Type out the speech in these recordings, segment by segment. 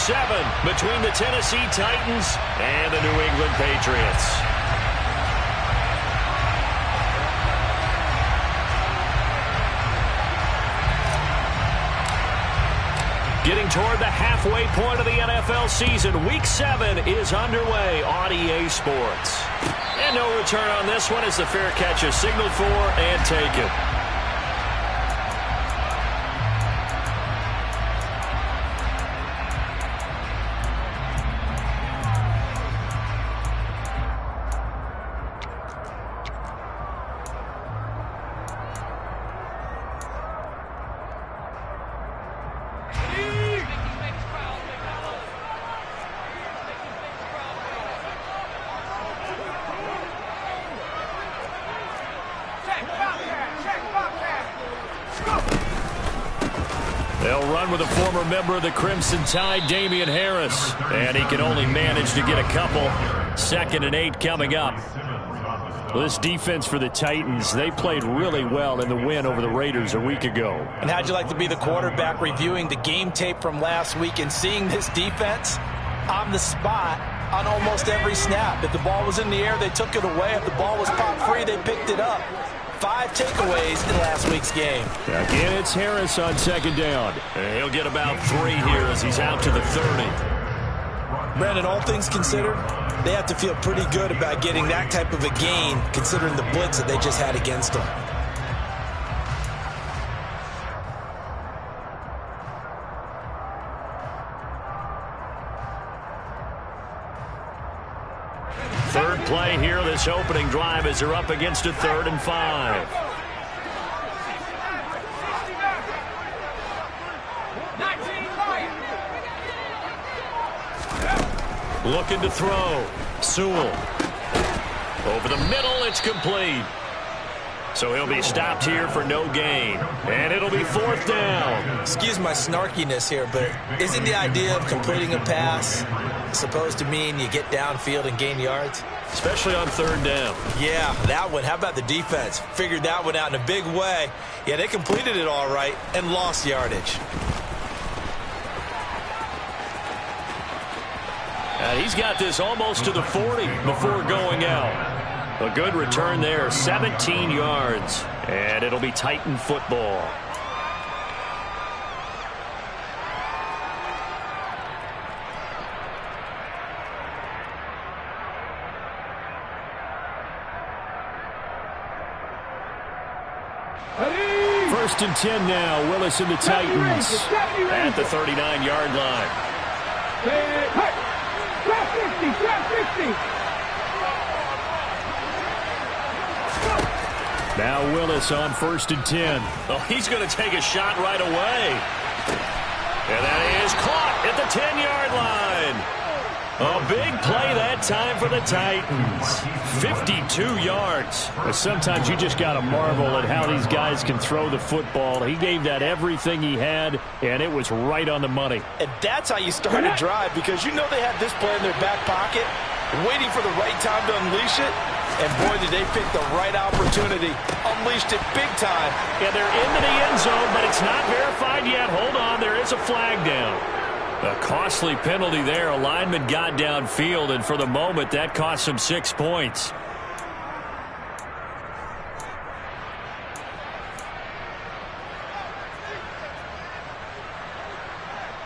7 between the Tennessee Titans and the New England Patriots. Getting toward the halfway point of the NFL season, Week 7 is underway on EA Sports. And no return on this one as the fair catch is signaled for and taken. They'll run with a former member of the Crimson Tide, Damian Harris. And he can only manage to get a couple. 2nd and 8 coming up. Well, this defense for the Titans, they played really well in the win over the Raiders a week ago. And how'd you like to be the quarterback reviewing the game tape from last week and seeing this defense on the spot on almost every snap? If the ball was in the air, they took it away. If the ball was popped free, they picked it up. 5 takeaways in last week's game. Again, it's Harris on 2nd down. And he'll get about 3 here as he's out to the 30. Brandon, all things considered, they have to feel pretty good about getting that type of a gain considering the blitz that they just had against them. Third play here, this opening drive as they're up against a 3rd and 5. Looking to throw. Sewell. Over the middle, it's complete. So he'll be stopped here for no gain. And it'll be 4th down. Excuse my snarkiness here, but isn't the idea of completing a pass supposed to mean you get downfield and gain yards? Especially on 3rd down. Yeah, that one. How about the defense? Figured that one out in a big way. Yeah, they completed it all right and lost yardage. He's got this almost to the 40 before going out. A good return there, 17 yards. And it'll be Titan football. First and 10 now. Willis and the Titans at the 39-yard line. Now Willis on 1st and 10. Oh, he's going to take a shot right away. And that is caught at the 10-yard line. A big play that time for the Titans. 52 yards. But sometimes you just got to marvel at how these guys can throw the football. He gave that everything he had, and it was right on the money. And that's how you start a drive, because you know they had this play in their back pocket, waiting for the right time to unleash it. And boy, did they pick the right opportunity. Unleashed it big time. And they're into the end zone, but it's not verified yet. Hold on, there is a flag down. A costly penalty there. A lineman got downfield, and for the moment, that cost him 6 points.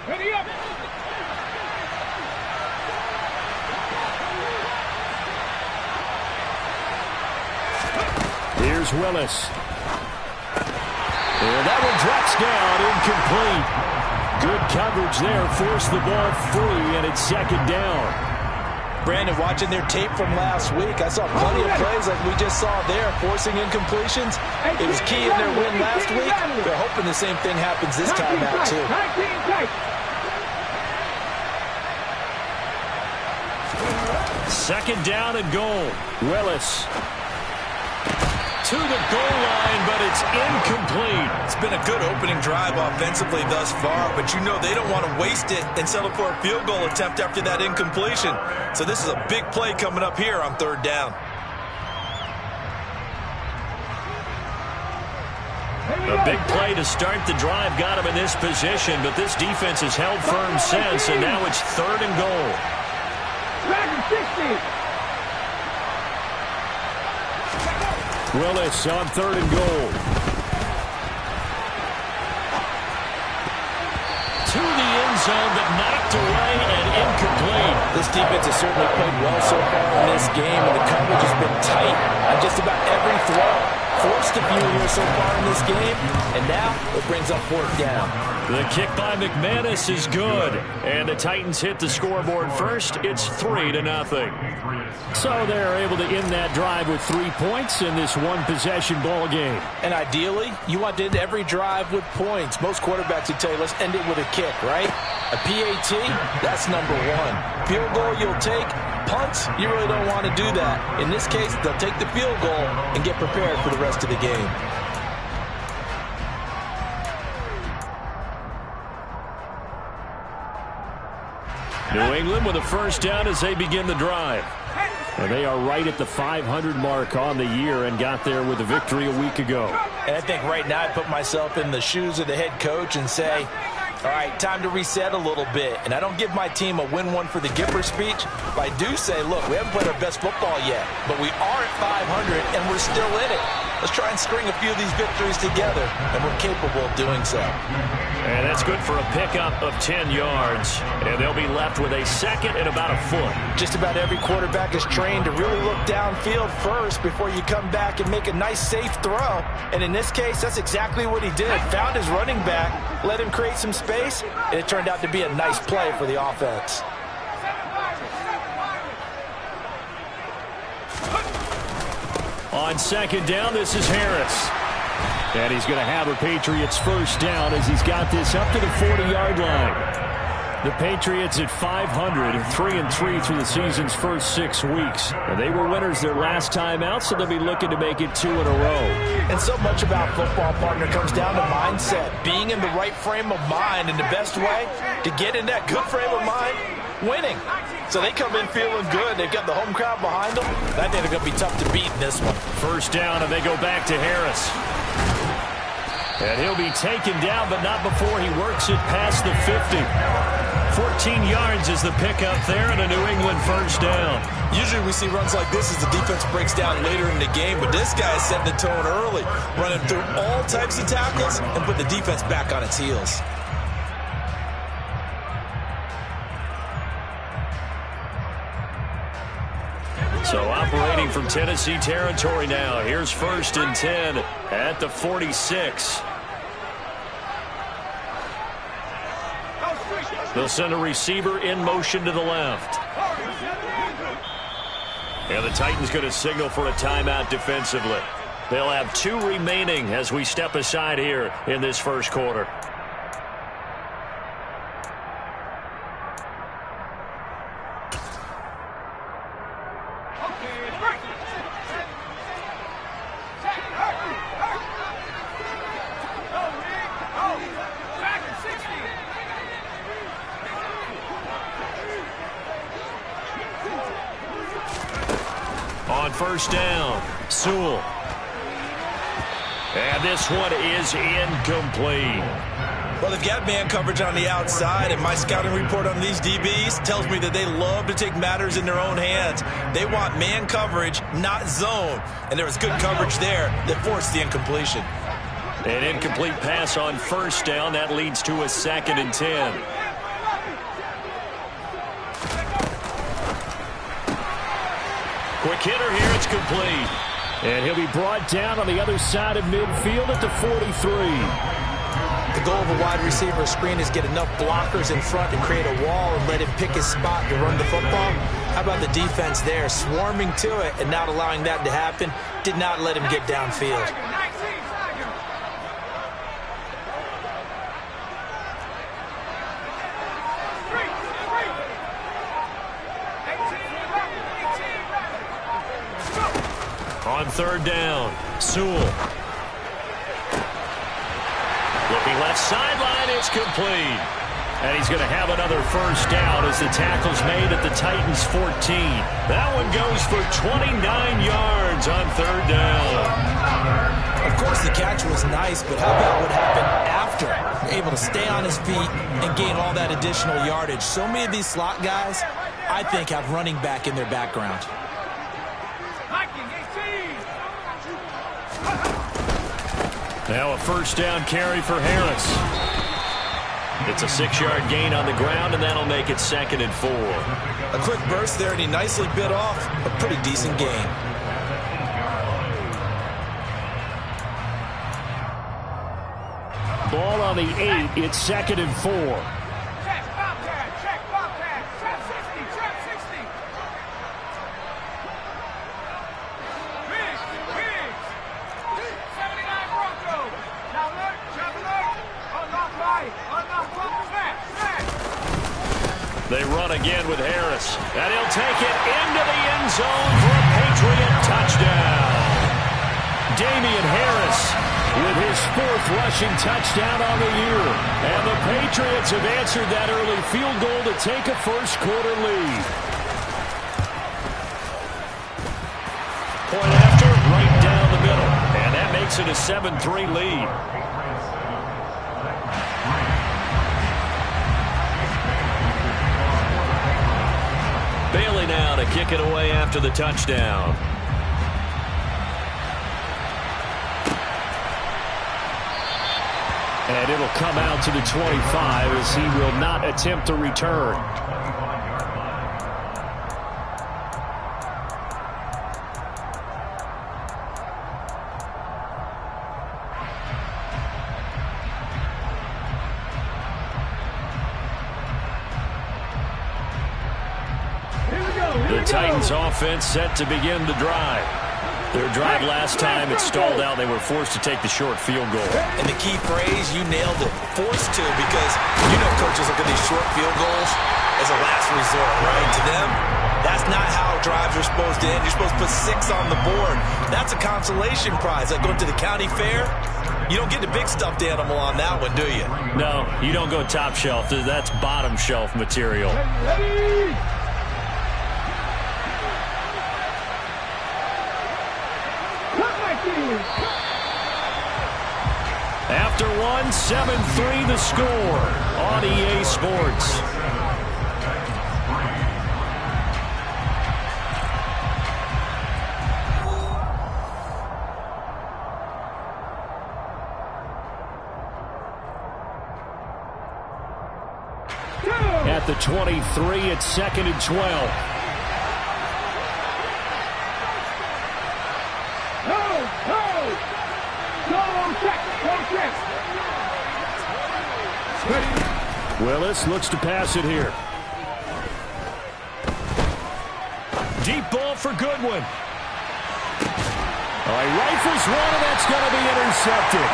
Ready up. Here's Willis. And that one drops down, incomplete. Good coverage there, forced the ball free, and it's 2nd down. Brandon, watching their tape from last week, I saw plenty of plays like we just saw there, forcing incompletions. It was key in their win last week. They're hoping the same thing happens this time out, too. 2nd down and goal. Willis to the goal line, but it's incomplete. It's been a good opening drive offensively thus far, but you know they don't want to waste it and settle for a field goal attempt after that incompletion. So this is a big play coming up here on 3rd down. A big play to start the drive got him in this position, but this defense has held firm since, and now it's 3rd and goal. Willis on 3rd and goal. To the end zone, but knocked away and incomplete. This defense has certainly played well so far in this game, and the coverage has been tight on just about every throw. Forced a few here so far in this game, and now it brings up 4th down. The kick by McManus is good, and the Titans hit the scoreboard first. It's 3-0. So they're able to end that drive with 3 points in this one-possession ball game. And ideally, you want to end every drive with points. Most quarterbacks would tell you, let's end it with a kick, right? A PAT, that's number 1. Field goal you'll take. Punts, you really don't want to do that. In this case, they'll take the field goal and get prepared for the rest of the game. New England with a 1st down as they begin the drive. And they are right at the 500 mark on the year and got there with a victory a week ago. And I think right now I put myself in the shoes of the head coach and say, all right, time to reset a little bit. And I don't give my team a win one for the Gipper speech, but I do say, look, we haven't played our best football yet, but we are at 500 and we're still in it. Let's try and string a few of these victories together, and we're capable of doing so. And that's good for a pickup of 10 yards. And they'll be left with a 2nd and about a foot. Just about every quarterback is trained to really look downfield first before you come back and make a nice, safe throw. And in this case, that's exactly what he did. Found his running back, let him create some space, and it turned out to be a nice play for the offense. On 2nd down, this is Harris. And he's going to have a Patriots 1st down as he's got this up to the 40-yard line. The Patriots at 500, 3-3 through the season's first 6 weeks. And they were winners their last time out, so they'll be looking to make it 2 in a row. And so much about football, partner, comes down to mindset. Being in the right frame of mind, and the best way to get in that good frame of mind, winning. So they come in feeling good. They've got the home crowd behind them. I think they're going to be tough to beat in this one. 1st down, and they go back to Harris. And he'll be taken down, but not before he works it past the 50. 14 yards is the pickup there, and a New England 1st down. Usually we see runs like this as the defense breaks down later in the game, but this guy is setting the tone early, running through all types of tackles and put the defense back on its heels. So operating from Tennessee territory now. Here's 1st and 10 at the 46. They'll send a receiver in motion to the left. And the Titans going to signal for a timeout defensively. They'll have 2 remaining as we step aside here in this 1st quarter. On 1st down, Sewell. And this one is incomplete. Well, they've got man coverage on the outside, and my scouting report on these DBs tells me that they love to take matters in their own hands. They want man coverage, not zone. And there was good coverage there that forced the incompletion. An incomplete pass on 1st down. That leads to a 2nd and 10. Quick hitter here, it's complete. And he'll be brought down on the other side of midfield at the 43. The goal of a wide receiver screen is get enough blockers in front to create a wall and let him pick his spot to run the football. How about the defense there, swarming to it and not allowing that to happen? Did not let him get downfield. On 3rd down, Sewell. Looking left sideline, it's complete. And he's going to have another first down as the tackle's made at the Titans' 14. That one goes for 29 yards on third down. Of course, the catch was nice, but how about what happened after? You're able to stay on his feet and gain all that additional yardage. So many of these slot guys, I think, have running back in their background. Now a first down carry for Harris. It's a 6-yard gain on the ground, and that'll make it 2nd and 4. A quick burst there, and he nicely bit off a pretty decent gain. Ball on the 8. It's 2nd and 4. Check Bobcat, check 60, check 60. Biggs, 79 Bronco. Now look, unlock right, snap. They run again with Harris, and he'll take it into the end zone for a Patriot touchdown. Damian Harris with his 4th rushing touchdown on the year. And the Patriots have answered that early field goal to take a first-quarter lead. Point after, right down the middle. And that makes it a 7-3 lead. Bailey now to kick it away after the touchdown. And it'll come out to the 25 as he will not attempt to return. The Titans offense set to begin the drive. Their drive last time, it stalled out. They were forced to take the short field goal. And the key phrase, you nailed it, forced to, because you know coaches look at these short field goals as a last resort, right? To them, that's not how drives are supposed to end. You're supposed to put 6 on the board. That's a consolation prize. Like going to the county fair, you don't get the big stuffed animal on that one, do you? No, you don't go top shelf. That's bottom shelf material. After one, 7-3 the score on EA Sports. At the 23, it's 2nd and 12. Willis looks to pass it here. Deep ball for Goodwin. He rifles one, and that's going to be intercepted.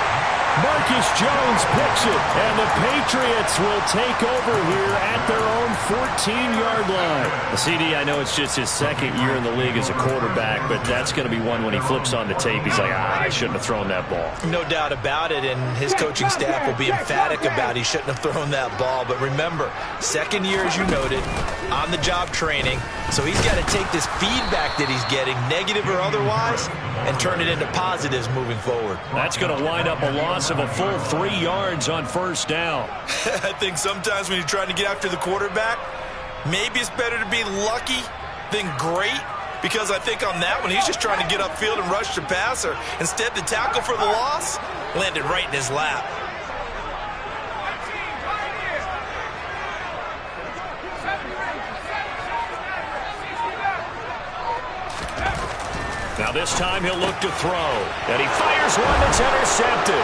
Marcus Jones picks it, and the Patriots will take over here at their own 14-yard line. CD, I know it's just his 2nd year in the league as a quarterback, but that's going to be one when he flips on the tape, he's like, I shouldn't have thrown that ball. No doubt about it, and his coaching staff will be emphatic about he shouldn't have thrown that ball. But remember, 2nd year, as you noted, on-the-job training, so he's got to take this feedback that he's getting, negative or otherwise, and turn it into positives moving forward. That's going to wind up a loss of a full 3 yards on first down. I think sometimes when you're trying to get after the quarterback, maybe it's better to be lucky than great, because I think on that one, he's just trying to get upfield and rush the passer. Instead, the tackle for the loss landed right in his lap. Now this time he'll look to throw. And he fires one that's intercepted.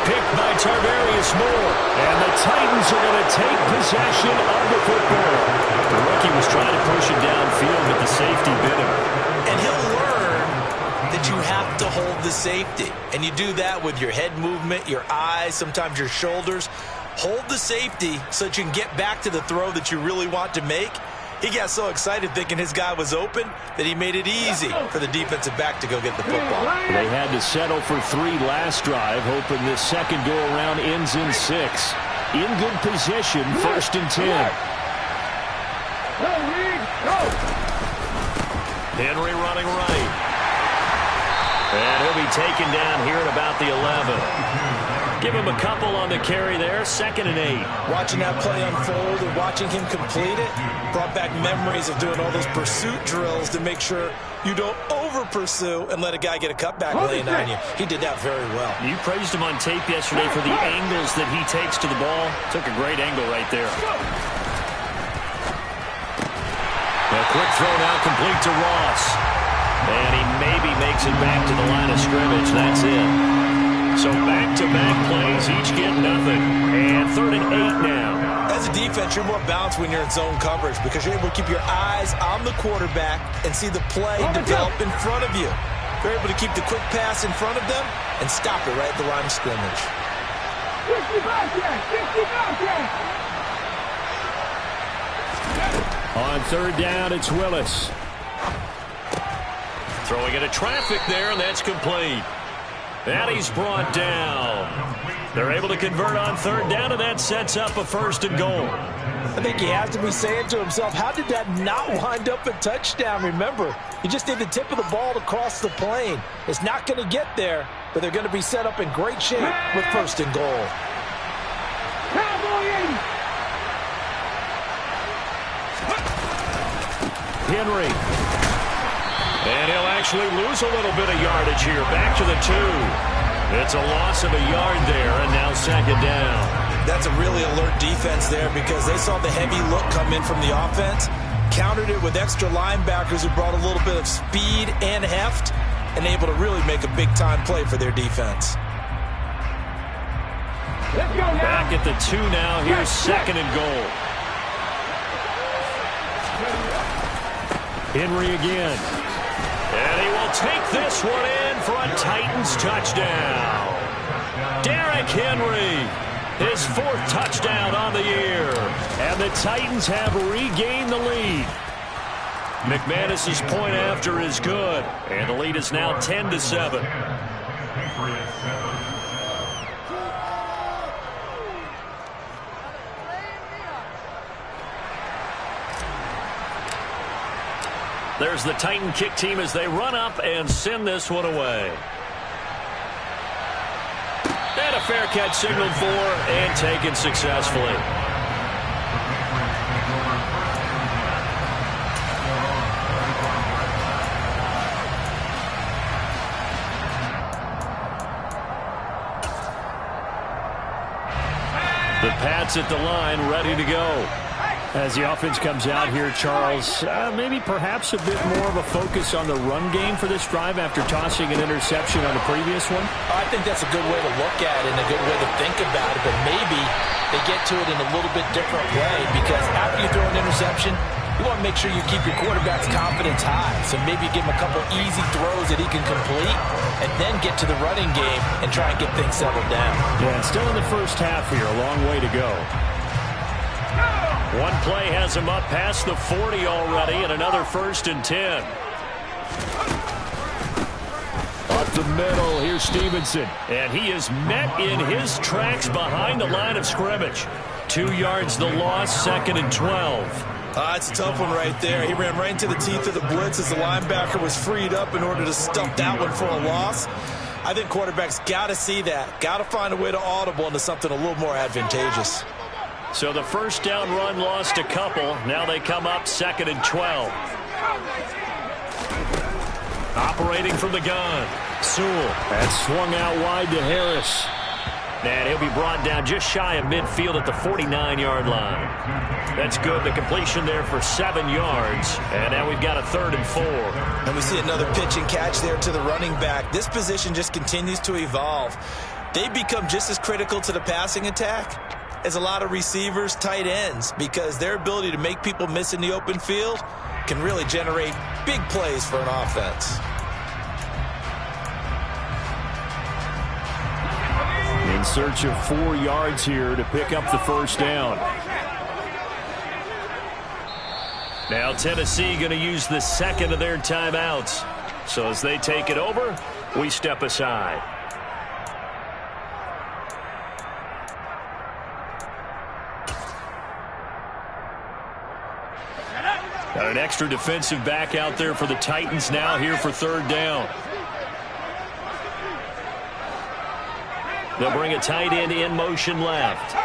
Picked by Tarvarius Moore. And the Titans are going to take possession of the football. The rookie was trying to push it downfield, but the safety bit him. And he'll learn that you have to hold the safety. And you do that with your head movement, your eyes, sometimes your shoulders. Hold the safety so that you can get back to the throw that you really want to make. He got so excited thinking his guy was open that he made it easy for the defensive back to go get the football. They had to settle for 3 last drive, hoping this second go-around ends in 6. in good position, 1st and 10. Henry running right. And he'll be taken down here at about the 11. Give him a couple on the carry there, 2nd and 8. Watching that play unfold and watching him complete it brought back memories of doing all those pursuit drills to make sure you don't over-pursue and let a guy get a cutback lane on you. He did that very well. You praised him on tape yesterday for the angles that he takes to the ball. Took a great angle right there. A quick throw now complete to Ross. And he maybe makes it back to the line of scrimmage. That's it. So back-to-back plays, each get nothing. And 3rd and 8 now. As a defense, you're more balanced when you're in zone coverage because you're able to keep your eyes on the quarterback and see the play develop in front of you. You're able to keep the quick pass in front of them and stop it right at the line of scrimmage. 60 back there! 60 back there! On 3rd down, it's Willis. Throwing into traffic there, and that's complete. And he's brought down. They're able to convert on 3rd down, and that sets up a 1st and goal. I think he has to be saying to himself, how did that not wind up a touchdown? Remember, you just need the tip of the ball to cross the plane. It's not going to get there, but they're going to be set up in great shape with 1st and goal. Henry. And he'll actually lose a little bit of yardage here. Back to the 2. It's a loss of a yard there, and now 2nd down. That's a really alert defense there because they saw the heavy look come in from the offense, countered it with extra linebackers who brought a little bit of speed and heft, and able to really make a big-time play for their defense. Back at the 2 now. Here's 2nd and goal. Henry again. And he will take this one in for a Titans touchdown. Derrick Henry, his 4th touchdown on the year. And the Titans have regained the lead. McManus's point after is good. And the lead is now 10-7. There's the Titan kick team as they run up and send this one away. And a fair catch signaled for and taken successfully. The Pats at the line, ready to go. As the offense comes out here, Charles, maybe perhaps a bit more of a focus on the run game for this drive after tossing an interception on the previous one? I think that's a good way to look at it and a good way to think about it, but maybe they get to it in a little bit different way because after you throw an interception, you want to make sure you keep your quarterback's confidence high. So maybe give him a couple easy throws that he can complete and then get to the running game and try and get things settled down. Yeah, still in the first half here, a long way to go. One play has him up past the 40 already, and another 1st and 10. Up the middle, here's Stevenson. And he is met in his tracks behind the line of scrimmage. 2 yards the loss, 2nd and 12. It's a tough one right there. He ran right into the teeth of the blitz as the linebacker was freed up in order to stuff that one for a loss. I think quarterbacks got to see that. Got to find a way to audible into something a little more advantageous. So the 1st down run lost a couple. Now they come up 2nd and 12. Operating from the gun. Sewell. That's swung out wide to Harris. And he'll be brought down just shy of midfield at the 49-yard line. That's good. The completion there for 7 yards. And now we've got a 3rd and 4. And we see another pitch and catch there to the running back. This position just continues to evolve. They become just as critical to the passing attack as a lot of receivers, tight ends, because their ability to make people miss in the open field can really generate big plays for an offense. In search of 4 yards here to pick up the 1st down. Now Tennessee going to use the 2nd of their timeouts. So as they take it over, we step aside. Got an extra defensive back out there for the Titans now here for third down. They'll bring a tight end in motion left.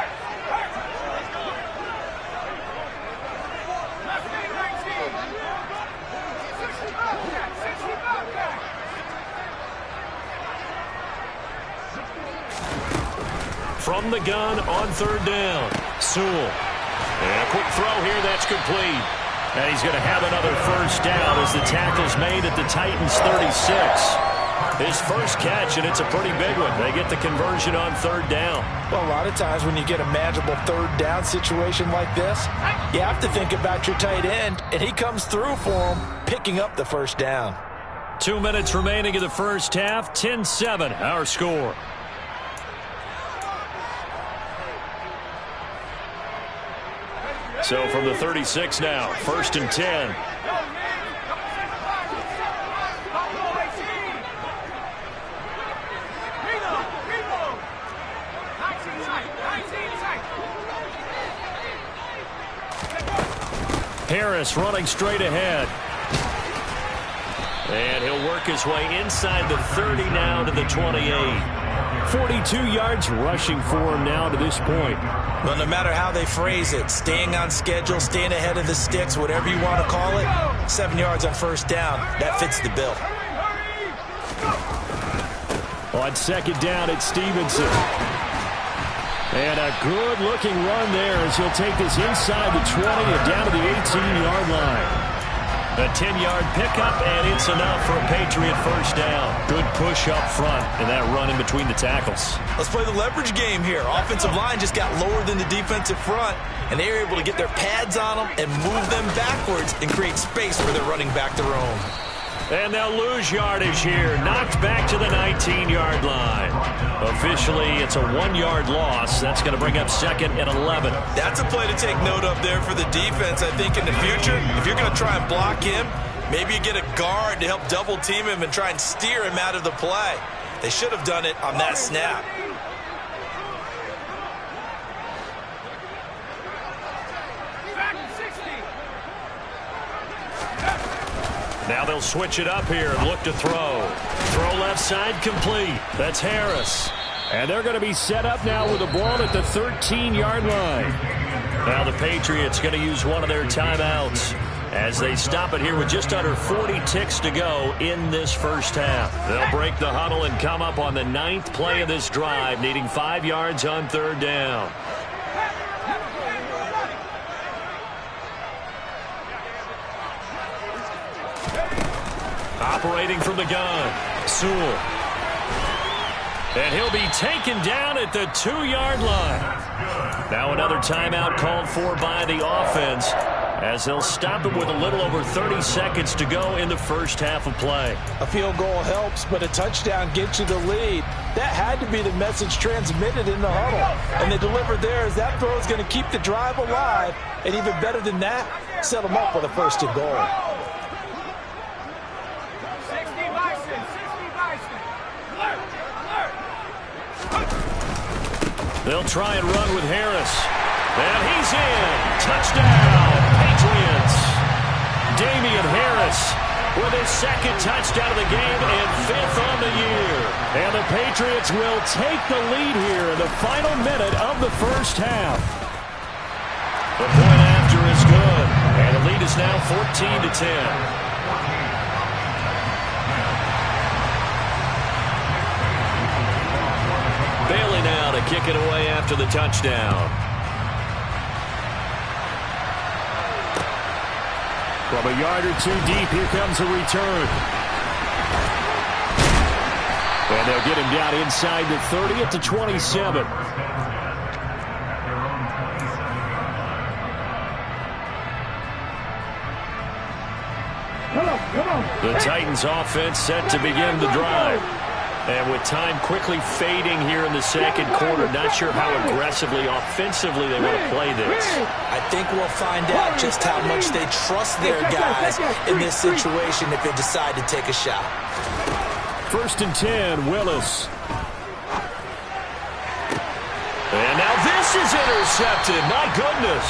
From the gun on third down, Sewell. And a quick throw here, that's complete. And he's going to have another first down as the tackle's made at the Titans' 36. His first catch, and it's a pretty big one. They get the conversion on third down. Well, a lot of times when you get a manageable third down situation like this, you have to think about your tight end, and he comes through for him, picking up the first down. 2 minutes remaining in the first half, 10-7, our score. So from the 36 now, 1st and 10. Harris running straight ahead. And he'll work his way inside the 30 now to the 28. 42 yards rushing for him now to this point. Well, no matter how they phrase it, staying on schedule, staying ahead of the sticks, whatever you want to call it, 7 yards on first down, that fits the bill. On second down, it's Stevenson. And a good-looking run there as he'll take this inside the 20 and down to the 18-yard line. A 10-yard pickup, and it's enough for a Patriot first down. Good push up front, and that run in between the tackles. Let's play the leverage game here. Offensive line just got lower than the defensive front, and they were able to get their pads on them and move them backwards and create space for their running back to roam. And they'll lose yardage here. Knocked back to the 19-yard line. Officially, it's a 1-yard loss. That's going to bring up 2nd and 11. That's a play to take note of there for the defense, I think, in the future. If you're going to try and block him, maybe you get a guard to help double-team him and try and steer him out of the play. They should have done it on that snap. Now they'll switch it up here and look to throw. Throw left side complete. That's Harris. And they're going to be set up now with the ball at the 13-yard line. Now the Patriots going to use one of their timeouts as they stop it here with just under 40 ticks to go in this first half. They'll break the huddle and come up on the 9th play of this drive, needing 5 yards on third down. Operating from the gun, Sewell. And he'll be taken down at the 2-yard line. Now another timeout called for by the offense as they'll stop it with a little over 30 seconds to go in the first half of play. A field goal helps, but a touchdown gets you the lead. That had to be the message transmitted in the huddle. And they delivered there as that throw is going to keep the drive alive. And even better than that, set them up with a 1st and goal. They'll try and run with Harris. And he's in. Touchdown, Patriots. Damian Harris with his 2nd touchdown of the game and 5th on the year. And the Patriots will take the lead here in the final minute of the first half. The point after is good. And the lead is now 14-10. Bailey now to kick it away after the touchdown. From a yard or two deep, here comes a return. And they'll get him down inside the 30 at the 27. The Titans offense set to begin the drive. And with time quickly fading here in the second quarter, not sure how aggressively, offensively they want to play this. I think we'll find out just how much they trust their guys in this situation if they decide to take a shot. 1st and 10, Willis. And now this is intercepted. My goodness.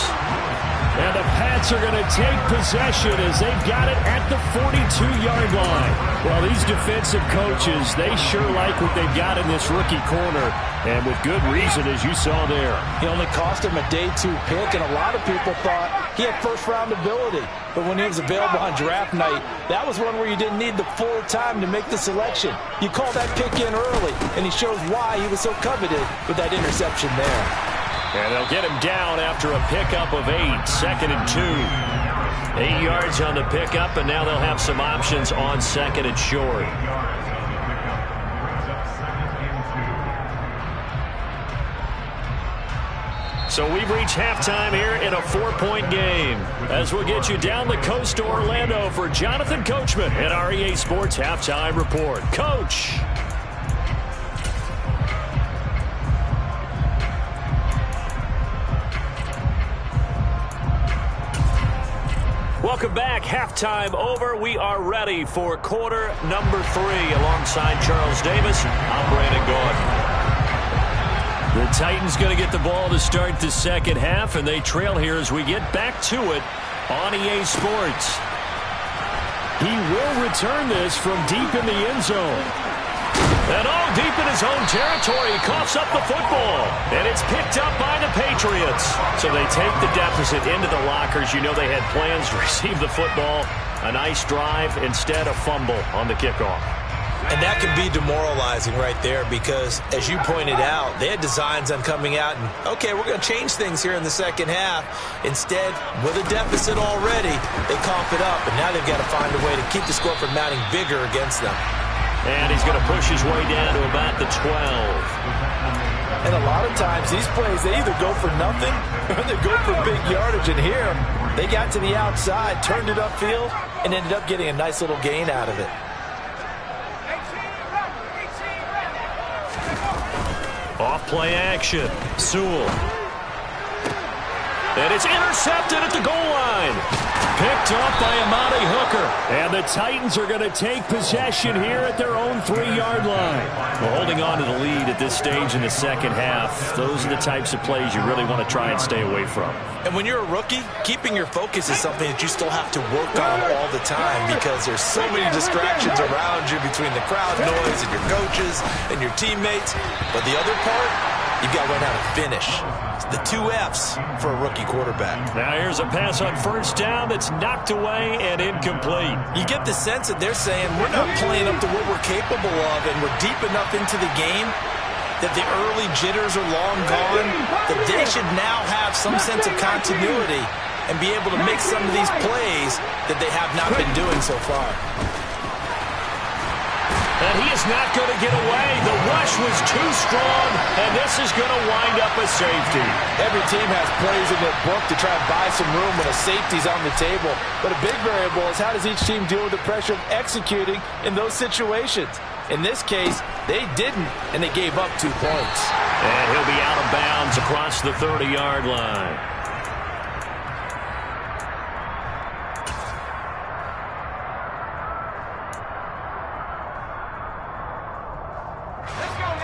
And the Pats are going to take possession as they've got it at the 42-yard line. Well, these defensive coaches, they sure like what they've got in this rookie corner, and with good reason, as you saw there. He only cost him a day 2 pick, and a lot of people thought he had first-round ability. But when he was available on draft night, that was one where you didn't need the full time to make the selection. You call that pick in early, and he shows why he was so coveted with that interception there. And they'll get him down after a pickup of 8, 2nd and 2. 8 yards on the pickup, and now they'll have some options on 2nd and short. So we've reached halftime here in a 4-point game. As we'll get you down the coast to Orlando for Jonathan Coachman at our EA Sports Halftime Report. Coach! Welcome back. Halftime over. We are ready for quarter number 3 alongside Charles Davis. I'm Brandon Gaudin. The Titans going to get the ball to start the second half, and they trail here as we get back to it on EA Sports. He will return this from deep in the end zone. And all deep in his own territory, he coughs up the football. And it's picked up by the Patriots. So they take the deficit into the lockers. You know they had plans to receive the football. A nice drive, instead a fumble on the kickoff. And that can be demoralizing right there because, as you pointed out, they had designs on coming out and, okay, we're going to change things here in the second half. Instead, with a deficit already, they cough it up, and now they've got to find a way to keep the score from mounting bigger against them. And he's going to push his way down to about the 12. And a lot of times, these plays, they either go for nothing or they go for big yardage. And here, they got to the outside, turned it upfield, and ended up getting a nice little gain out of it. Off play action. Sewell. And it's intercepted at the goal line. Picked off by Amani Hooker. And the Titans are going to take possession here at their own 3-yard line. Well, holding on to the lead at this stage in the second half, those are the types of plays you really want to try and stay away from. And when you're a rookie, keeping your focus is something that you still have to work on all the time because there's so many distractions around you between the crowd noise and your coaches and your teammates. But the other part, you've got to learn how to finish. It's the 2 F's for a rookie quarterback. Now here's a pass on first down that's knocked away and incomplete. You get the sense that they're saying we're not playing up to what we're capable of and we're deep enough into the game that the early jitters are long gone, that they should now have some sense of continuity and be able to make some of these plays that they have not been doing so far. And he is not going to get away. The rush was too strong, and this is going to wind up a safety. Every team has plays in their book to try and buy some room when a safety's on the table. But a big variable is how does each team deal with the pressure of executing in those situations. In this case, they didn't, and they gave up 2 points. And he'll be out of bounds across the 30-yard line.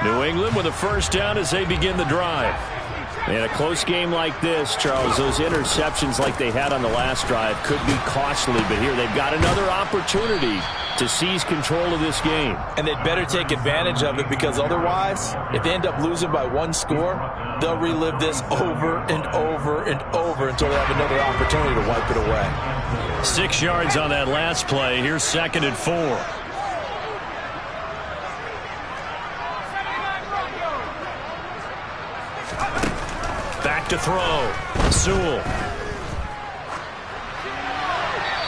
New England with a first down as they begin the drive. In a close game like this, Charles, those interceptions like they had on the last drive could be costly, but here they've got another opportunity to seize control of this game. And they'd better take advantage of it because otherwise, if they end up losing by 1 score, they'll relive this over and over and over until they have another opportunity to wipe it away. 6 yards on that last play. Here's 2nd and 4. Back to throw. Sewell.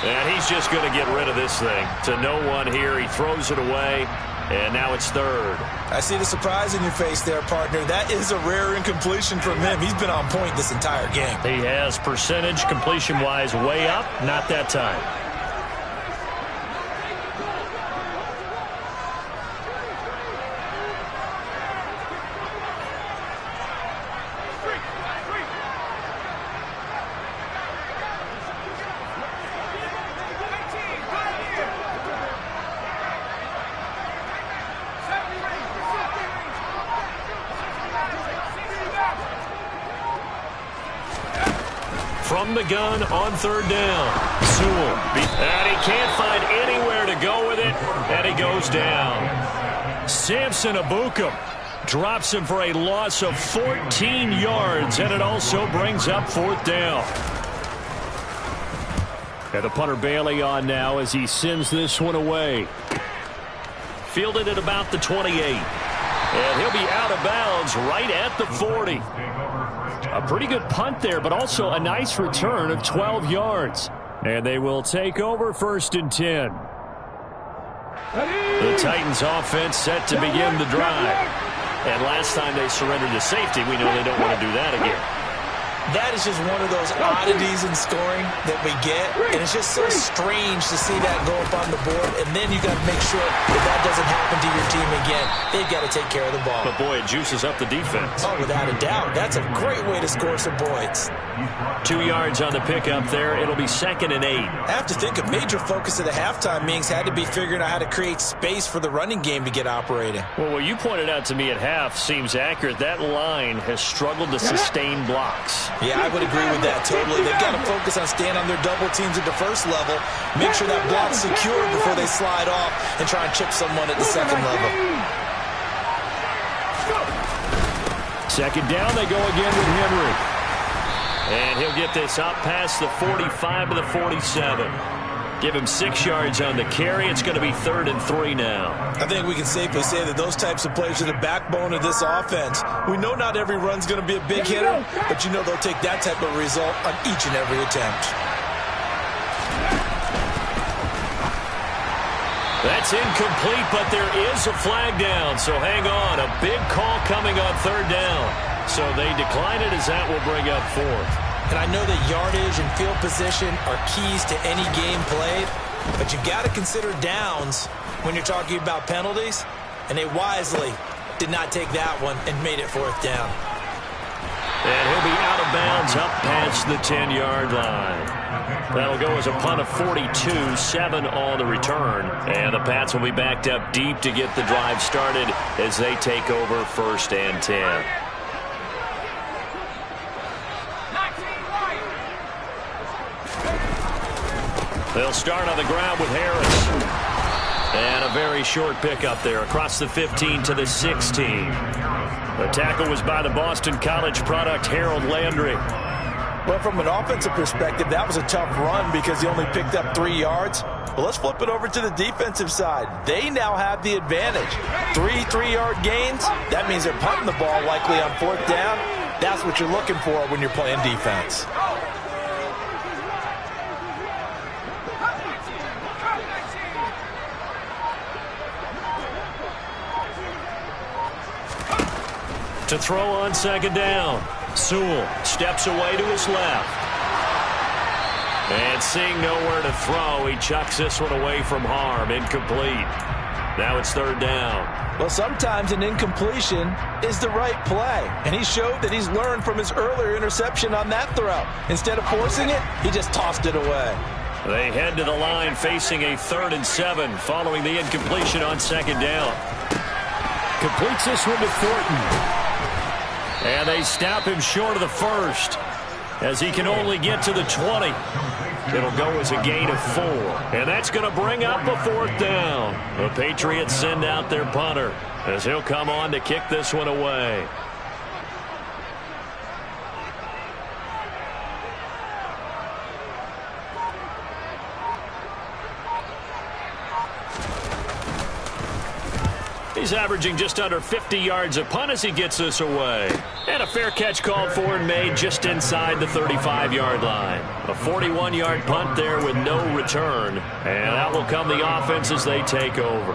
And he's just going to get rid of this thing. To no one here. He throws it away. And now it's 3rd. I see the surprise in your face there, partner. That is a rare incompletion from him. He's been on point this entire game. He has percentage completion-wise way up. Not that time. From from the gun on third down. Sewell. And he can't find anywhere to go with it, and he goes down. Samson Ebukam drops him for a loss of 14 yards, and it also brings up fourth down. And the punter Bailey on now as he sends this one away. Fielded at about the 28. And he'll be out of bounds right at the 40. A pretty good punt there, but also a nice return of 12 yards. And they will take over first and 10. The Titans offense set to begin the drive. And last time they surrendered to safety, we know they don't want to do that again. That is just one of those oddities in scoring that we get, and it's just so strange to see that go up on the board, and then you got to make sure that that doesn't happen to your team again. They've got to take care of the ball. But, boy, it juices up the defense. Oh, without a doubt. That's a great way to score some points. 2 yards on the pickup there. It'll be 2nd and 8. I have to think a major focus of the halftime meetings had to be figuring out how to create space for the running game to get operating. Well, what you pointed out to me at half seems accurate. That line has struggled to sustain blocks. Yeah, I would agree with that totally. They've got to focus on staying on their double teams at the first level, make sure that block's secure before they slide off and try and chip someone at the second level. Second down, they go again with Henry. And he'll get this up past the 45 to the 47. Give him 6 yards on the carry. It's going to be 3rd and 3 now. I think we can safely say that those types of plays are the backbone of this offense. We know not every run's going to be a big hitter, but you know they'll take that type of result on each and every attempt. That's incomplete, but there is a flag down, so hang on. A big call coming on 3rd down. So they decline it as that will bring up 4th. And I know that yardage and field position are keys to any game played, but you've got to consider downs when you're talking about penalties, and they wisely did not take that one and made it 4th down. And he'll be out of bounds up past the 10-yard line. That'll go as a punt of 42, 7 on the return. And the Pats will be backed up deep to get the drive started as they take over 1st and 10. They'll start on the ground with Harris. And a very short pickup there across the 15 to the 16. The tackle was by the Boston College product, Harold Landry. Well, from an offensive perspective, that was a tough run because he only picked up 3 yards. Well, let's flip it over to the defensive side. They now have the advantage. 3 3-yard gains. That means they're punting the ball likely on 4th down. That's what you're looking for when you're playing defense. To throw on 2nd down. Sewell steps away to his left. And seeing nowhere to throw, he chucks this one away from harm. Incomplete. Now it's 3rd down. Well, sometimes an incompletion is the right play. And he showed that he's learned from his earlier interception on that throw. Instead of forcing it, he just tossed it away. They head to the line facing a 3rd and 7 following the incompletion on 2nd down. Completes this one to Thornton. And they stop him short of the 1st as he can only get to the 20. It'll go as a gain of 4. And that's going to bring up a 4th down. The Patriots send out their punter as he'll come on to kick this one away. He's averaging just under 50 yards a punt as he gets this away. And a fair catch called for and made just inside the 35-yard line. A 41-yard punt there with no return. And out will come the offense as they take over.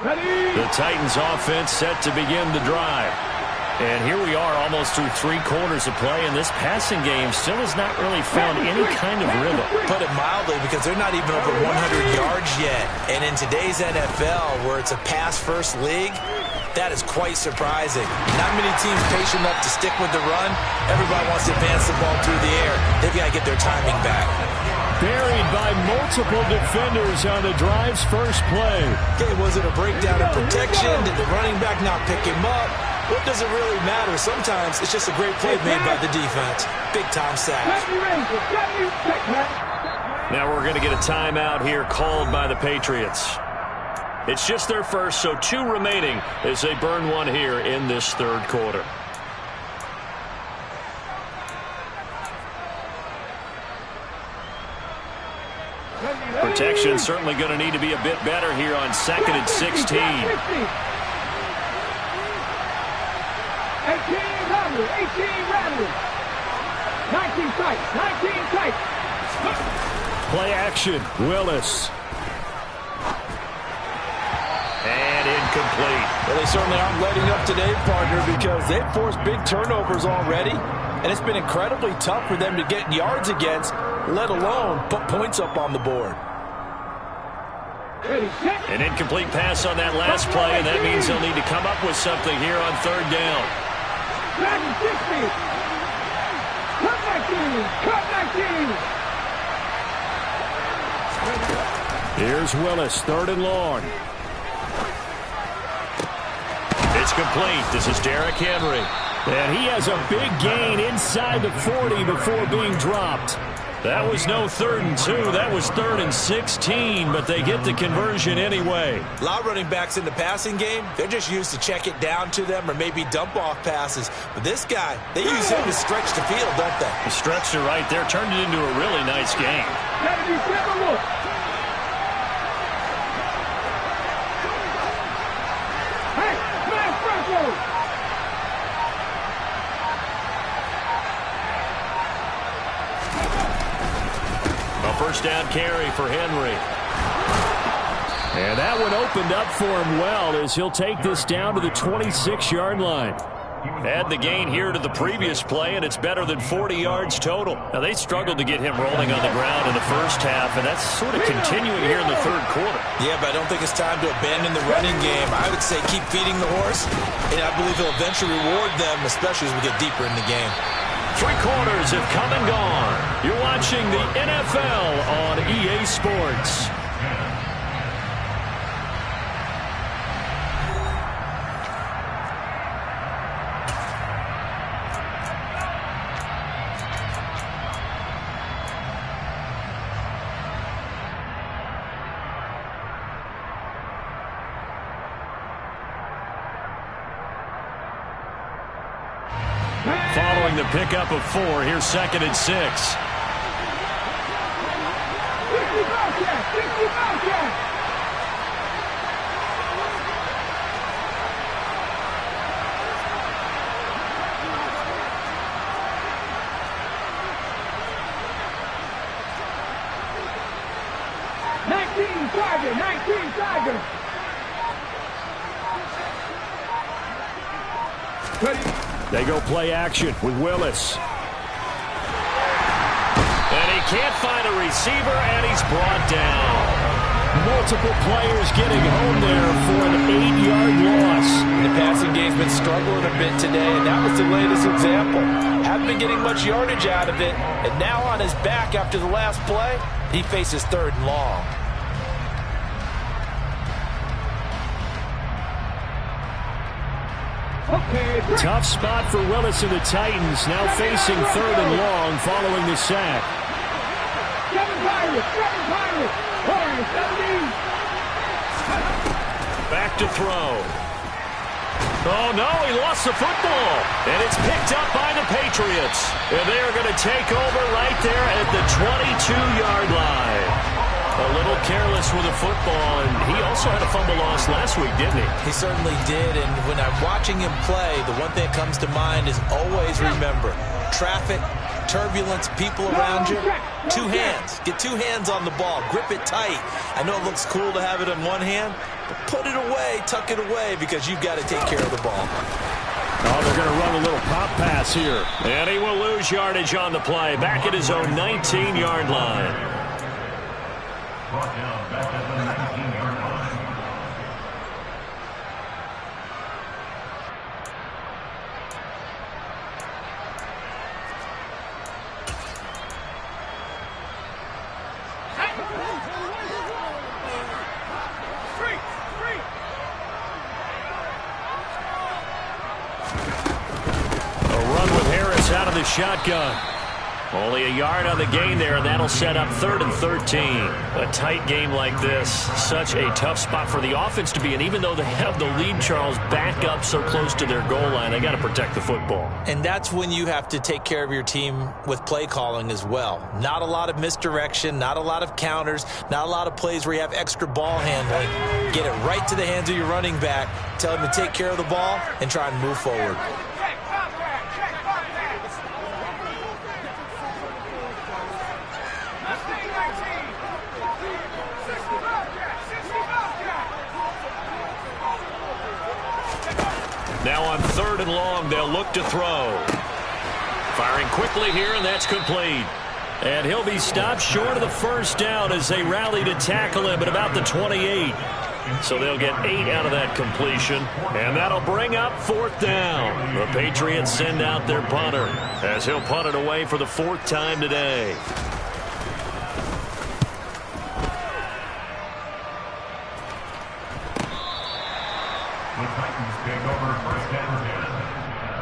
The Titans offense set to begin the drive. And here we are almost through 3 quarters of play, and this passing game still has not really found any kind of rhythm. Put it mildly, because they're not even over 100 yards yet. And in today's NFL, where it's a pass-first league, that is quite surprising. Not many teams patient enough to stick with the run. Everybody wants to advance the ball through the air. They've got to get their timing back. Buried by multiple defenders on the drive's first play. Okay, was it a breakdown in protection? Did the running back not pick him up? What does it really matter? Sometimes it's just a great play made by the defense. Big-time sack. Now we're going to get a timeout here called by the Patriots. It's just their first, so 2 remaining as they burn one here in this third quarter. Protection certainly going to need to be a bit better here on 2nd and 16. 18 rattlers. 19 tight. 19 tight. Play action. Willis. And incomplete. Well, they certainly aren't letting up today, partner, because they've forced big turnovers already, and it's been incredibly tough for them to get yards against, let alone put points up on the board. An incomplete pass on that last play, and that means they'll need to come up with something here on 3rd down. Here's Willis, 3rd and long. It's complete. This is Derrick Henry. And he has a big gain inside the 40 before being dropped. That was no 3rd and 2. That was 3rd and 16, but they get the conversion anyway. A lot of running backs in the passing game, they're just used to check it down to them or maybe dump off passes. But this guy, they use him to stretch the field, don't they? The stretch to right there turned it into a really nice game. First down carry for Henry. And that one opened up for him well as he'll take this down to the 26-yard line. Add the gain here to the previous play, and it's better than 40 yards total. Now, they struggled to get him rolling on the ground in the first half, and that's sort of continuing here in the third quarter. Yeah, but I don't think it's time to abandon the running game. I would say keep feeding the horse, and I believe he'll eventually reward them, especially as we get deeper in the game. 3 quarters have come and gone. You're watching the NFL on EA Sports. Following the pickup of 4, here's 2nd and 6. 19 Tiger. They go play action with Willis. And he can't find a receiver, and he's brought down. Multiple players getting home there for an 8-yard loss. The passing game's been struggling a bit today, and that was the latest example. Haven't been getting much yardage out of it, and now on his back after the last play, he faces 3rd and long. Tough spot for Willis and the Titans, now facing 3rd and long following the sack. Back to throw. Oh, no, he lost the football. And it's picked up by the Patriots. And they are going to take over right there at the 22-yard line. A little careless with the football, and he also had a fumble loss last week, didn't he? He certainly did, and when I'm watching him play, the one thing that comes to mind is always remember, traffic, turbulence, people around you, 2 hands. Get 2 hands on the ball. Grip it tight. I know it looks cool to have it in one hand, but put it away, tuck it away, because you've got to take care of the ball. Oh, they're going to run a little pop pass here. And he will lose yardage on the play, back at his own 19-yard line. Brought down back at the 19-yard line. the shotgun. Only a yard on the gain there, and that'll set up 3rd and 13. A tight game like this, such a tough spot for the offense to be in. Even though they have the lead, Charles, back up so close to their goal line, they got to protect the football. And that's when you have to take care of your team with play calling as well. Not a lot of misdirection, not a lot of counters, not a lot of plays where you have extra ball handling. Get it right to the hands of your running back, tell him to take care of the ball, and try and move forward. Now on 3rd and long, they'll look to throw. Firing quickly here, and that's complete. And he'll be stopped short of the first down as they rally to tackle him at about the 28. So they'll get 8 out of that completion, and that'll bring up 4th down. The Patriots send out their punter as he'll punt it away for the 4th time today. The Titans take over 1st and 10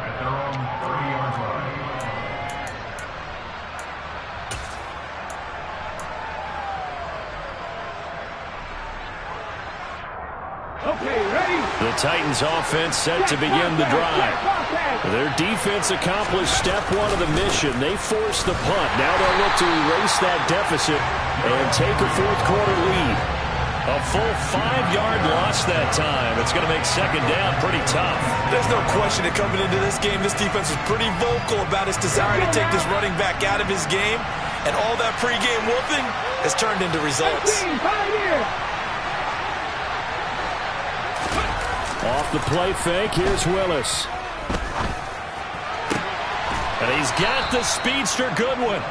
at their own 30-yard line. Okay, ready? The Titans offense set to begin the drive. Their defense accomplished step 1 of the mission. They forced the punt. Now they'll look to erase that deficit and take a 4th quarter lead. A full 5-yard loss that time. It's going to make 2nd down pretty tough. There's no question that coming into this game, this defense is pretty vocal about its desire to take this running back out of his game. And all that pregame whooping has turned into results. Off the play fake, here's Willis. And he's got the speedster Goodwin.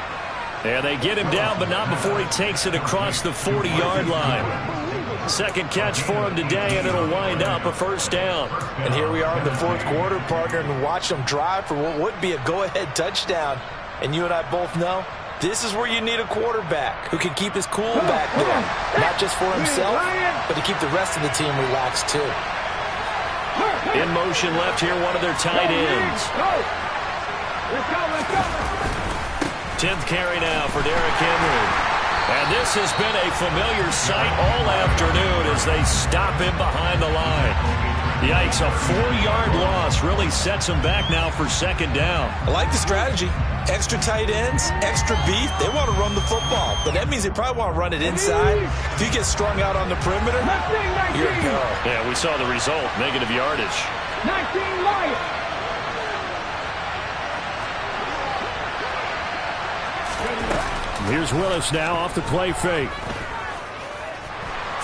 And they get him down, but not before he takes it across the 40-yard line. 2nd catch for him today, and it'll wind up a 1st down. And here we are in the 4th quarter, partner, and watch them drive for what would be a go-ahead touchdown. And you and I both know this is where you need a quarterback who can keep his cool back there, not just for himself, but to keep the rest of the team relaxed too. In motion left here, one of their tight ends. Let's go. 10th carry now for Derrick Henry. And this has been a familiar sight all afternoon as they stop him behind the line. Yikes, a 4-yard loss really sets him back now for 2nd down. I like the strategy. Extra tight ends, extra beef. They want to run the football, but that means they probably want to run it inside. If you get strung out on the perimeter, here you go. Yeah, we saw the result, negative yardage. 19 Lions. Here's Willis now off the play fake.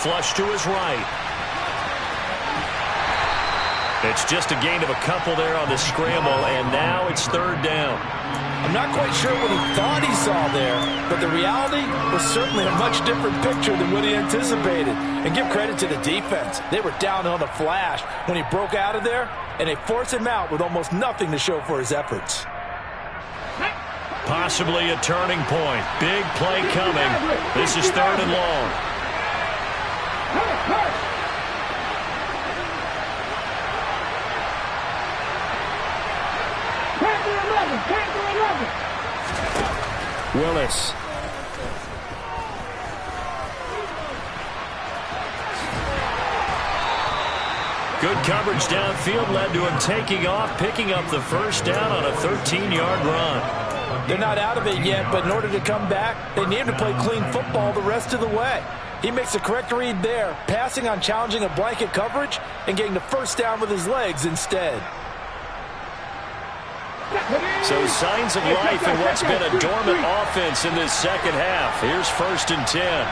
Flush to his right. It's just a gain of a couple there on the scramble, and now it's 3rd down. I'm not quite sure what he thought he saw there, but the reality was certainly a much different picture than what he anticipated. And give credit to the defense. They were down on the flash when he broke out of there, and they forced him out with almost nothing to show for his efforts. Possibly a turning point. Big play coming. This is 3rd and long. Willis. Good coverage downfield led to him taking off, picking up the 1st down on a 13-yard run. They're not out of it yet, but in order to come back, they need to play clean football the rest of the way. He makes the correct read there, passing on challenging a blanket coverage and getting the 1st down with his legs instead. So signs of life in what's been a dormant offense in this 2nd half. Here's 1st and 10.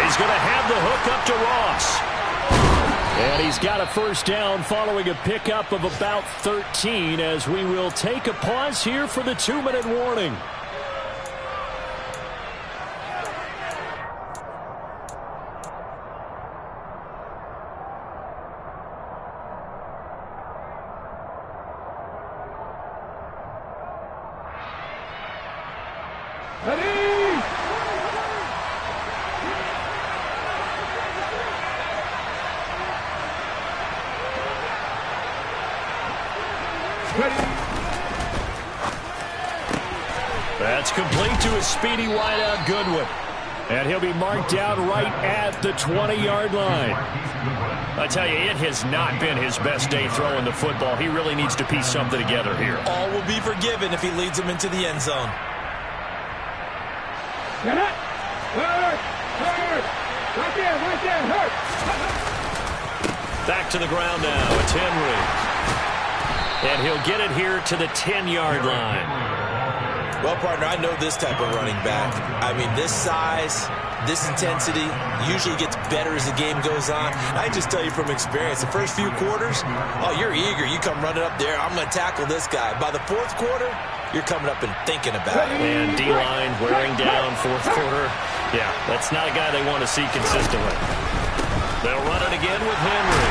He's going to have the hook up to Ross. And he's got a 1st down following a pickup of about 13 as we will take a pause here for the 2-minute warning. That's complete to his speedy wideout Goodwin. And he'll be marked down right at the 20-yard line. I tell you, it has not been his best day throwing the football. He really needs to piece something together here. All will be forgiven if he leads them into the end zone. Right there, hurt. Back to the ground now. It's Henry. And he'll get it here to the 10-yard line. Well, partner, I know this type of running back. I mean, this size, this intensity usually gets better as the game goes on. I just tell you from experience, the first few quarters, oh, you're eager. You come running up there, I'm going to tackle this guy. By the fourth quarter, you're coming up and thinking about it. And D-line wearing down fourth quarter. Yeah, that's not a guy they want to see consistently. They'll run it again with Henry.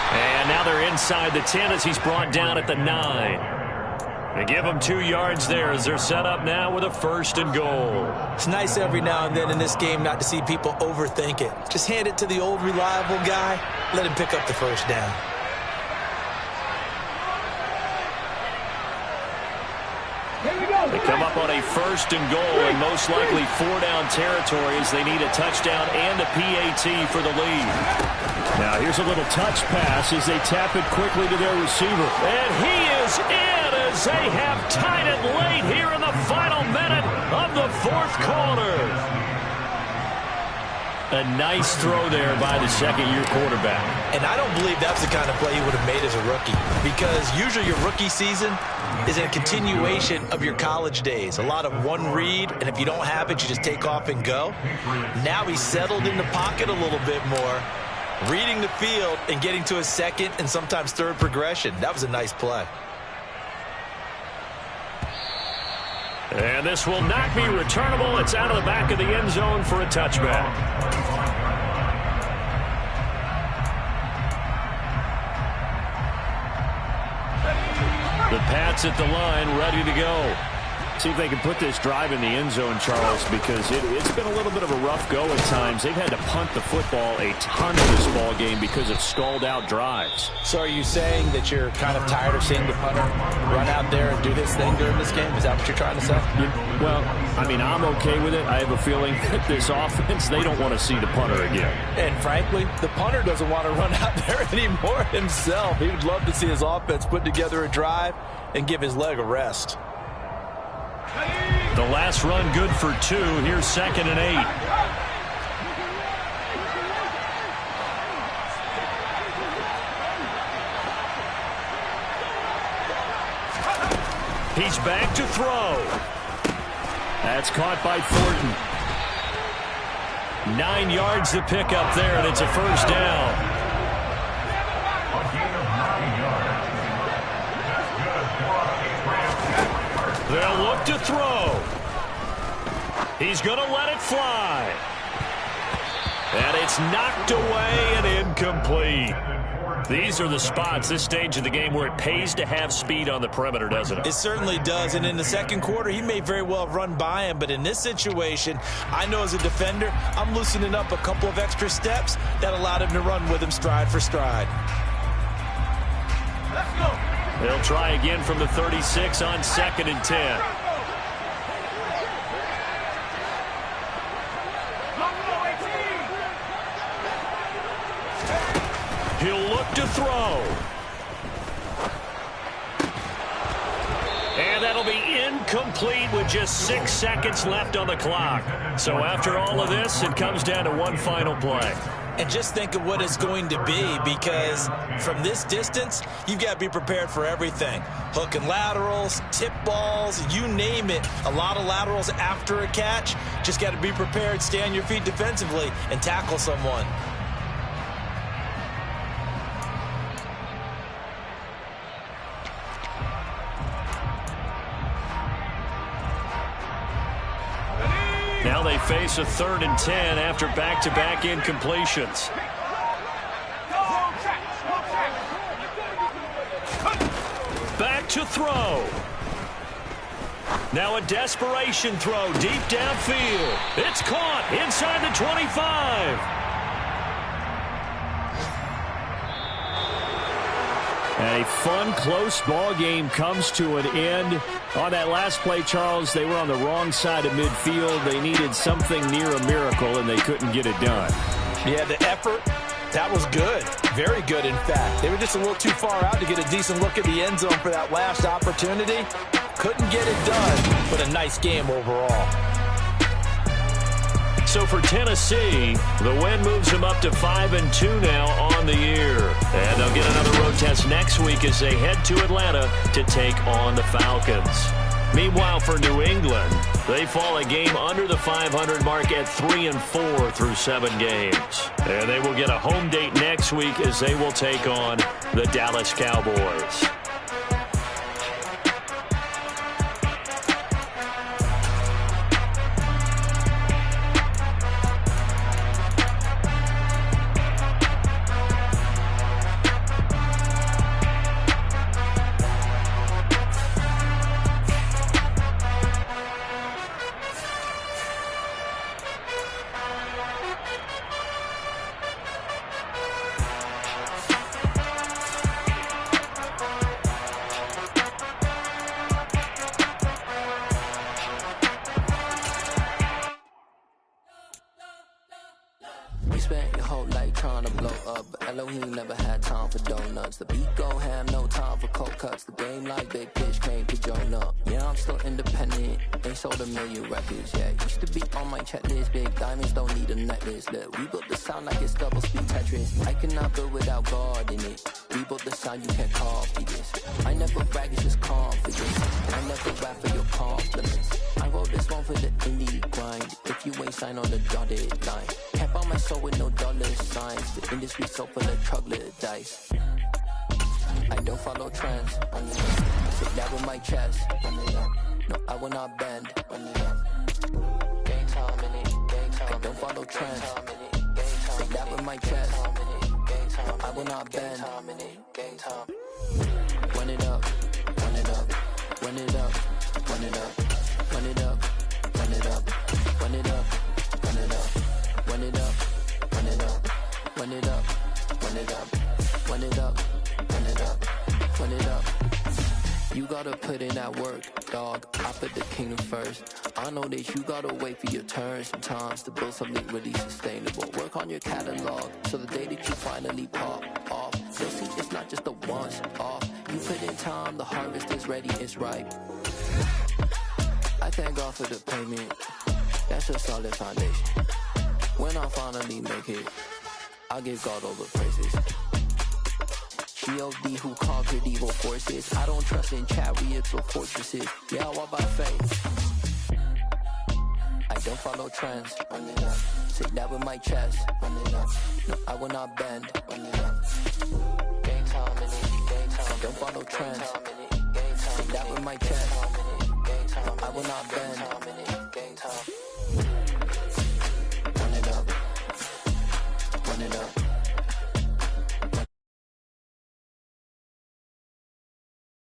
And now they're inside the 10 as he's brought down at the 9. They give him 2 yards there as they're set up now with a 1st and goal. It's nice every now and then in this game not to see people overthink it. Just hand it to the old reliable guy. Let him pick up the first down. They come up on a 1st and goal and most likely 4-down territory as they need a touchdown and a PAT for the lead. Now here's a little touch pass as they tap it quickly to their receiver. And he is in as they have tied it late here in the final minute of the 4th quarter. A nice throw there by the second-year quarterback. And I don't believe that's the kind of play he would have made as a rookie, because usually your rookie season is a continuation of your college days. A lot of one read, and if you don't have it, you just take off and go. Now he's settled in the pocket a little bit more, reading the field and getting to a second and sometimes third progression. That was a nice play. And this will not be returnable. It's out of the back of the end zone for a touchback. The Pats at the line, ready to go. See if they can put this drive in the end zone, Charles, because it's been a little bit of a rough go at times. They've had to punt the football a ton in this ball game because of stalled-out drives. So are you saying that you're kind of tired of seeing the punter run out there and do his thing during this game? Is that what you're trying to say? Well, I mean, I'm okay with it. I have a feeling that this offense, they don't want to see the punter again. And frankly, the punter doesn't want to run out there anymore himself. He would love to see his offense put together a drive and give his leg a rest. The last run good for 2. Here's 2nd and 8. He's back to throw. That's caught by Thornton. 9 yards to pick up there, and it's a 1st down. They'll look to throw. He's going to let it fly. And it's knocked away and incomplete. These are the spots, this stage of the game, where it pays to have speed on the perimeter, doesn't it? It certainly does. And in the second quarter, he may very well have run by him. But in this situation, I know as a defender, I'm loosening up a couple of extra steps that allowed him to run with him stride for stride. Let's go. They'll try again from the 36 on 2nd and 10. He'll look to throw. And that'll be incomplete with just 6 seconds left on the clock. So after all of this, it comes down to one final play. And just think of what it's going to be, because from this distance, you've got to be prepared for everything. Hook and laterals, tip balls, you name it. A lot of laterals after a catch. Just got to be prepared, stay on your feet defensively, and tackle someone. Now they face a 3rd and 10 after back-to-back incompletions. Back to throw. Now a desperation throw deep downfield. It's caught inside the 25. A fun, close ball game comes to an end. On that last play, Charles, they were on the wrong side of midfield. They needed something near a miracle, and they couldn't get it done. Yeah, the effort, that was good. Very good, in fact. They were just a little too far out to get a decent look at the end zone for that last opportunity. Couldn't get it done, but a nice game overall. So for Tennessee, the win moves them up to 5-2 now on the year. And they'll get another road test next week as they head to Atlanta to take on the Falcons. Meanwhile, for New England, they fall a game under the 500 mark at 3-4 through 7 games. And they will get a home date next week as they will take on the Dallas Cowboys. Spent your whole life trying to blow up, but Elohim never had time for donuts. The beat go ham, no time for cold cuts. The game like big fish came to join up. Yeah, I'm still independent, ain't sold a million records yet. Used to be on my checklist, big diamonds don't need a necklace. Look, we built the sound like it's double speed Tetris. I cannot build without God in it. We built the sound, you can't copy this. I never brag, it's just confidence. I never rap for your compliments. I wrote this one for the indie grind. If you ain't signed on the dotted line, can't buy my soul with no dollar signs. The industry so full of troglodytes. I don't follow trends. Sit that with my chest. No, I will not bend. Game time in it. I don't follow trends. Sit that with my chest. No, I will not bend. Game time. Run it up. Run it up. Run it up. Run it up. Run it up. Run it up. Run it up. Run it up. Run it up. Run it up. Run it up. Run it up. Run it up. Run it up. Run it up. You gotta put in that work, dog. I put the kingdom first. I know that you gotta wait for your turn sometimes to build something really sustainable. Work on your catalog so the day that you finally pop off, you'll see it's not just a once off. You put in time, the harvest is ready, it's ripe. I thank God for the payment. That's a solid foundation. When I finally make it, I'll give God all the praises. G.O.D. who conquered evil forces. I don't trust in chariots or fortresses. Yeah, I walk by faith. I don't follow trends. Sit that with my chest. No, I will not bend. Game time in it. I don't follow trends. Sit that with my chest. No, I will not bend.